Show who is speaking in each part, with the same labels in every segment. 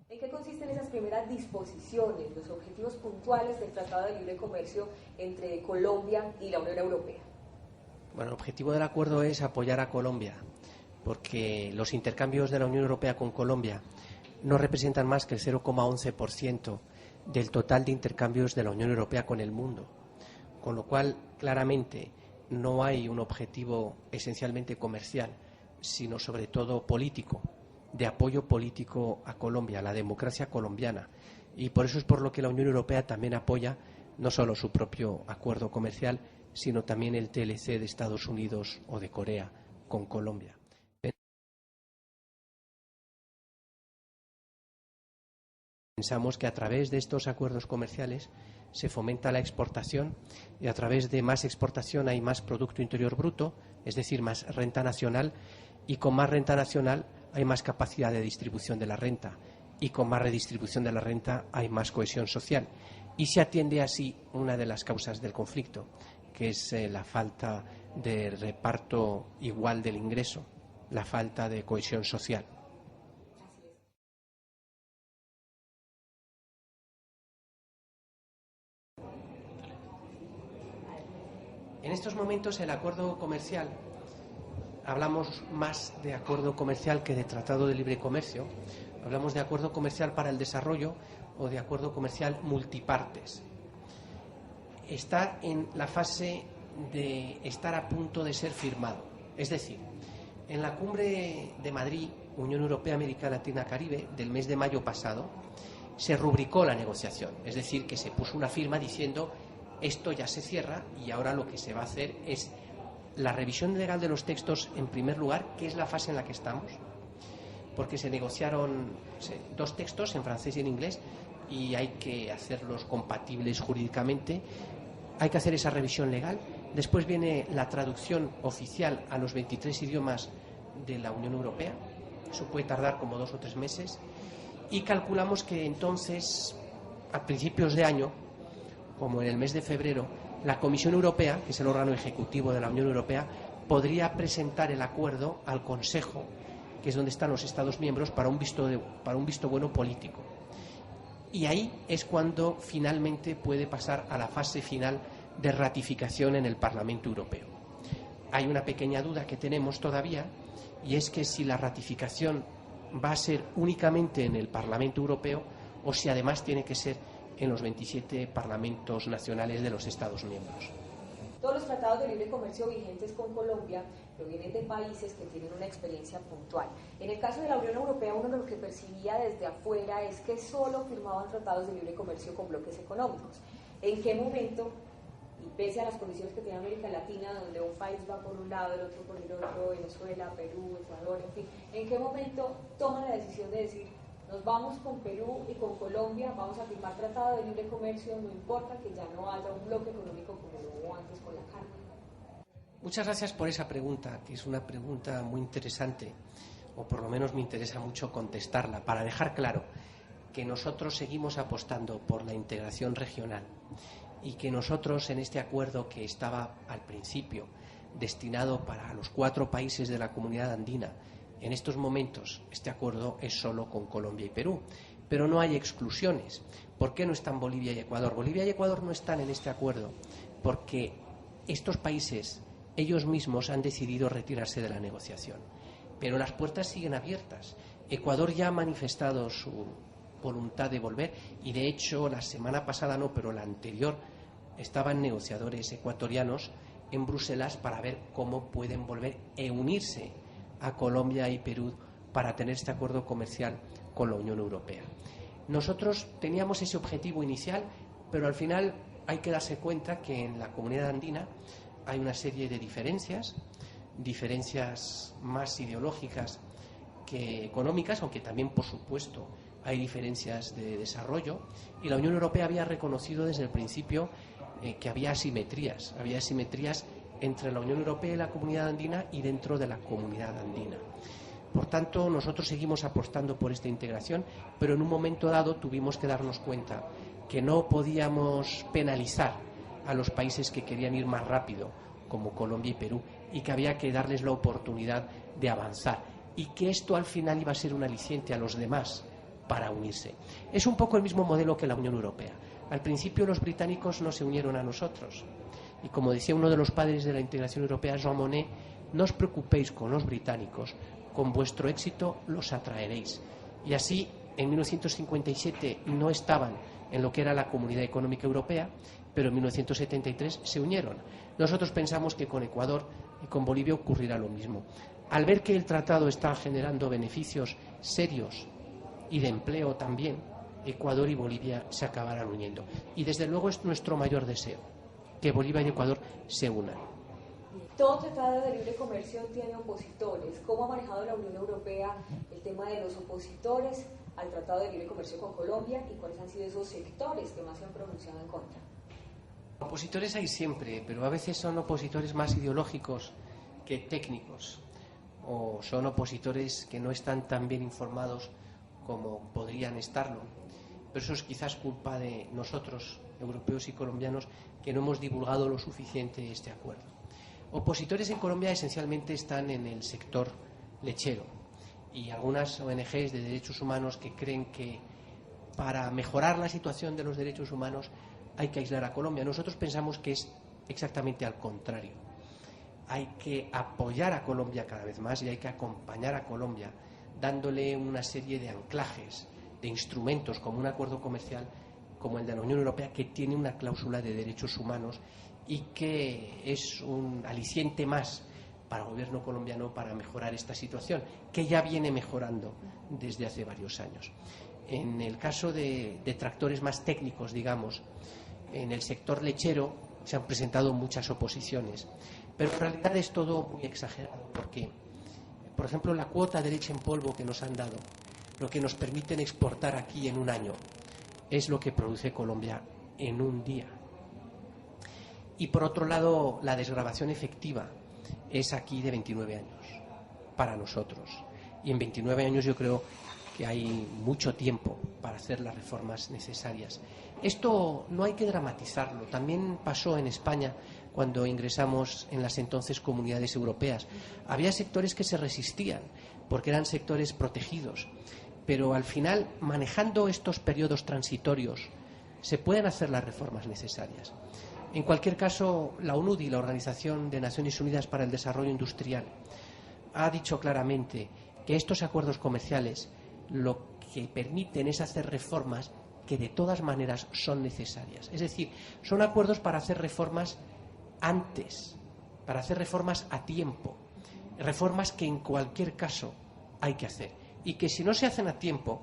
Speaker 1: ¿En qué consisten esas primeras disposiciones, los objetivos puntuales del Tratado de Libre Comercio entre Colombia y la Unión Europea?
Speaker 2: Bueno, el objetivo del acuerdo es apoyar a Colombia, porque los intercambios de la Unión Europea con Colombia no representan más que el 0,11% del total de intercambios de la Unión Europea con el mundo, con lo cual claramente no hay un objetivo esencialmente comercial, sino sobre todo político, de apoyo político a Colombia, a la democracia colombiana. Y por eso es por lo que la Unión Europea también apoya no solo su propio acuerdo comercial, sino también el TLC de Estados Unidos o de Corea con Colombia. Pensamos que a través de estos acuerdos comerciales se fomenta la exportación y a través de más exportación hay más Producto Interior Bruto, es decir, más renta nacional, y con más renta nacional hay más capacidad de distribución de la renta y con más redistribución de la renta hay más cohesión social. Y se atiende así una de las causas del conflicto, que es la falta de reparto igual del ingreso, la falta de cohesión social. En estos momentos el acuerdo comercial, hablamos más de acuerdo comercial que de tratado de libre comercio, hablamos de acuerdo comercial para el desarrollo o de acuerdo comercial multipartes. Está en la fase de estar a punto de ser firmado. Es decir, en la cumbre de Madrid, Unión Europea, América Latina, Caribe, del mes de mayo pasado, se rubricó la negociación. Es decir, que se puso una firma diciendo esto ya se cierra y ahora lo que se va a hacer es la revisión legal de los textos en primer lugar, que es la fase en la que estamos, porque se negociaron dos textos en francés y en inglés y hay que hacerlos compatibles jurídicamente. Hay que hacer esa revisión legal. Después viene la traducción oficial a los 23 idiomas de la Unión Europea. Eso puede tardar como 2 o 3 meses. Y calculamos que entonces, a principios de año, como en el mes de febrero, la Comisión Europea, que es el órgano ejecutivo de la Unión Europea, podría presentar el acuerdo al Consejo, que es donde están los Estados miembros, para un visto bueno político. Y ahí es cuando finalmente puede pasar a la fase final de ratificación en el Parlamento Europeo. Hay una pequeña duda que tenemos todavía, y es que si la ratificación va a ser únicamente en el Parlamento Europeo o si además tiene que ser en los 27 parlamentos nacionales de los Estados miembros.
Speaker 1: Todos los tratados de libre comercio vigentes con Colombia provienen de países que tienen una experiencia puntual. En el caso de la Unión Europea, uno de lo que percibía desde afuera es que solo firmaban tratados de libre comercio con bloques económicos. ¿En qué momento, y pese a las condiciones que tiene América Latina, donde un país va por un lado, el otro por el otro, Venezuela, Perú, Ecuador, en fin, en qué momento toman la decisión de decir nos vamos con Perú y con Colombia, vamos a firmar tratado de libre comercio, no importa que ya no haya un bloque económico como lo hubo antes con la carne?
Speaker 2: Muchas gracias por esa pregunta, que es una pregunta muy interesante, o por lo menos me interesa mucho contestarla, para dejar claro que nosotros seguimos apostando por la integración regional y que nosotros en este acuerdo que estaba al principio destinado para los 4 países de la Comunidad Andina, en estos momentos este acuerdo es solo con Colombia y Perú, pero no hay exclusiones. ¿Por qué no están Bolivia y Ecuador? Bolivia y Ecuador no están en este acuerdo porque estos países, ellos mismos han decidido retirarse de la negociación, pero las puertas siguen abiertas. Ecuador ya ha manifestado su voluntad de volver y de hecho la semana pasada no, pero la anterior estaban negociadores ecuatorianos en Bruselas para ver cómo pueden volver a unirse a Colombia y Perú para tener este acuerdo comercial con la Unión Europea. Nosotros teníamos ese objetivo inicial, pero al final hay que darse cuenta que en la Comunidad Andina hay una serie de diferencias más ideológicas que económicas, aunque también, por supuesto, hay diferencias de desarrollo, y la Unión Europea había reconocido desde el principio que había asimetrías entre la Unión Europea y la Comunidad Andina y dentro de la Comunidad Andina. Por tanto, nosotros seguimos apostando por esta integración, pero en un momento dado tuvimos que darnos cuenta que no podíamos penalizar a los países que querían ir más rápido, como Colombia y Perú, y que había que darles la oportunidad de avanzar, y que esto al final iba a ser un aliciente a los demás para unirse. Es un poco el mismo modelo que la Unión Europea. Al principio los británicos no se unieron a nosotros. Y como decía uno de los padres de la integración europea, Jean Monnet, no os preocupéis con los británicos, con vuestro éxito los atraeréis. Y así, en 1957 no estaban en lo que era la Comunidad Económica Europea, pero en 1973 se unieron. Nosotros pensamos que con Ecuador y con Bolivia ocurrirá lo mismo. Al ver que el tratado está generando beneficios serios y de empleo también, Ecuador y Bolivia se acabarán uniendo. Y desde luego es nuestro mayor deseo, que Bolivia y Ecuador se unan.
Speaker 1: Todo tratado de libre comercio tiene opositores. ¿Cómo ha manejado la Unión Europea el tema de los opositores al tratado de libre comercio con Colombia y cuáles han sido esos sectores que más se han pronunciado en contra?
Speaker 2: Opositores hay siempre, pero a veces son opositores más ideológicos que técnicos, o son opositores que no están tan bien informados como podrían estarlo. Pero eso es quizás culpa de nosotros, europeos y colombianos, que no hemos divulgado lo suficiente este acuerdo. Opositores en Colombia esencialmente están en el sector lechero y algunas ONGs de derechos humanos que creen que para mejorar la situación de los derechos humanos hay que aislar a Colombia. Nosotros pensamos que es exactamente al contrario. Hay que apoyar a Colombia cada vez más y hay que acompañar a Colombia dándole una serie de anclajes, de instrumentos como un acuerdo comercial como el de la Unión Europea, que tiene una cláusula de derechos humanos y que es un aliciente más para el gobierno colombiano para mejorar esta situación, que ya viene mejorando desde hace varios años. En el caso de tractores más técnicos, digamos, en el sector lechero se han presentado muchas oposiciones, pero en realidad es todo muy exagerado, porque, por ejemplo, la cuota de leche en polvo que nos han dado, lo que nos permiten exportar aquí en un año, es lo que produce Colombia en un día. Y por otro lado, la desgravación efectiva es aquí de 29 años para nosotros. Y en 29 años yo creo que hay mucho tiempo para hacer las reformas necesarias. Esto no hay que dramatizarlo. También pasó en España cuando ingresamos en las entonces comunidades europeas. Había sectores que se resistían porque eran sectores protegidos. Pero al final, manejando estos periodos transitorios, se pueden hacer las reformas necesarias. En cualquier caso, la UNUDI, la Organización de Naciones Unidas para el Desarrollo Industrial, ha dicho claramente que estos acuerdos comerciales lo que permiten es hacer reformas que de todas maneras son necesarias. Es decir, son acuerdos para hacer reformas antes, para hacer reformas a tiempo, reformas que en cualquier caso hay que hacer. Y que si no se hacen a tiempo,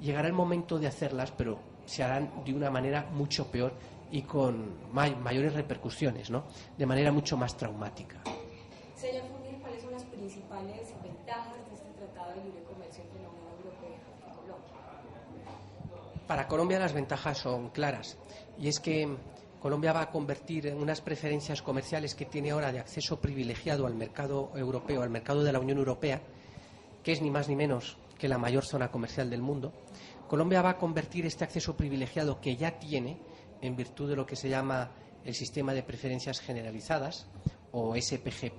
Speaker 2: llegará el momento de hacerlas, pero se harán de una manera mucho peor y con mayores repercusiones, ¿no? De manera mucho más traumática.
Speaker 1: Señor Fournier, ¿cuáles son las principales ventajas de este tratado de libre comercio entre la Unión Europea y Colombia?
Speaker 2: Para Colombia las ventajas son claras, y es que Colombia va a convertir en unas preferencias comerciales que tiene ahora de acceso privilegiado al mercado europeo, al mercado de la Unión Europea, que es ni más ni menos que la mayor zona comercial del mundo. Colombia va a convertir este acceso privilegiado que ya tiene, en virtud de lo que se llama el sistema de preferencias generalizadas, o SPG+,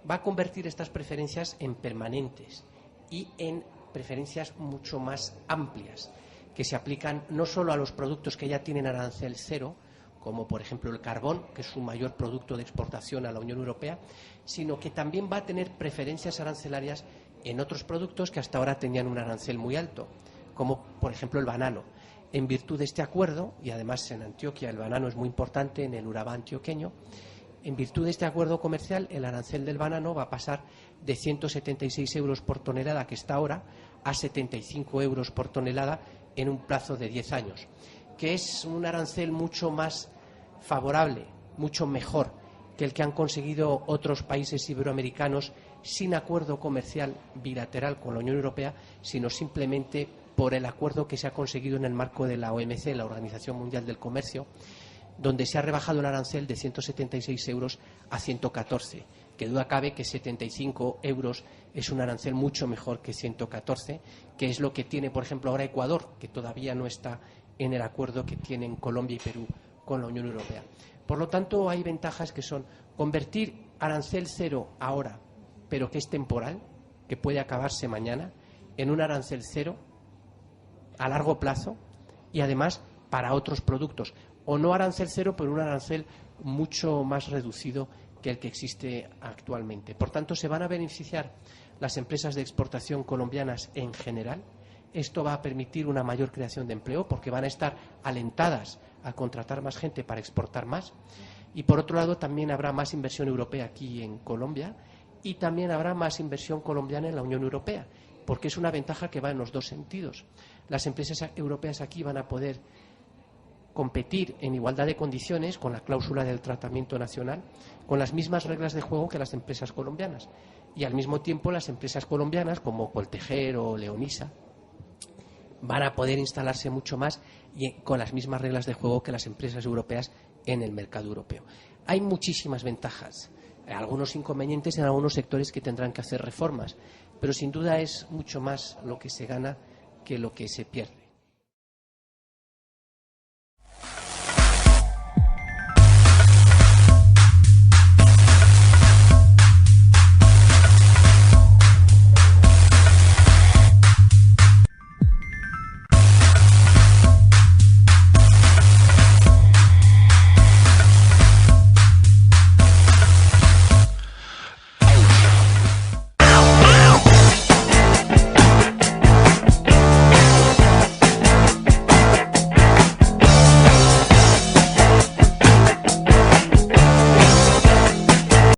Speaker 2: va a convertir estas preferencias en permanentes y en preferencias mucho más amplias, que se aplican no solo a los productos que ya tienen arancel cero, como por ejemplo el carbón, que es su mayor producto de exportación a la Unión Europea, sino que también va a tener preferencias arancelarias en otros productos que hasta ahora tenían un arancel muy alto, como por ejemplo el banano. En virtud de este acuerdo, y además en Antioquia el banano es muy importante, en el Urabá antioqueño, en virtud de este acuerdo comercial el arancel del banano va a pasar de 176 euros por tonelada que está ahora a 75 euros por tonelada en un plazo de 10 años, que es un arancel mucho más favorable, mucho mejor que el que han conseguido otros países iberoamericanos sin acuerdo comercial bilateral con la Unión Europea, sino simplemente por el acuerdo que se ha conseguido en el marco de la OMC, la Organización Mundial del Comercio, donde se ha rebajado el arancel de 176 euros a 114. Que duda cabe que 75 euros es un arancel mucho mejor que 114, que es lo que tiene, por ejemplo, ahora Ecuador, que todavía no está en el acuerdo que tienen Colombia y Perú con la Unión Europea. Por lo tanto, hay ventajas que son convertir arancel cero ahora, pero que es temporal, que puede acabarse mañana, en un arancel cero a largo plazo y además para otros productos. O no arancel cero, pero un arancel mucho más reducido que el que existe actualmente. Por tanto, se van a beneficiar las empresas de exportación colombianas en general. Esto va a permitir una mayor creación de empleo porque van a estar alentadas a contratar más gente para exportar más. Y por otro lado, también habrá más inversión europea aquí en Colombia y también habrá más inversión colombiana en la Unión Europea, porque es una ventaja que va en los dos sentidos. Las empresas europeas aquí van a poder competir en igualdad de condiciones con la cláusula del tratamiento nacional, con las mismas reglas de juego que las empresas colombianas. Y al mismo tiempo las empresas colombianas como Coltejer o Leonisa van a poder instalarse mucho más y con las mismas reglas de juego que las empresas europeas en el mercado europeo. Hay muchísimas ventajas, algunos inconvenientes en algunos sectores que tendrán que hacer reformas, pero sin duda es mucho más lo que se gana que lo que se pierde.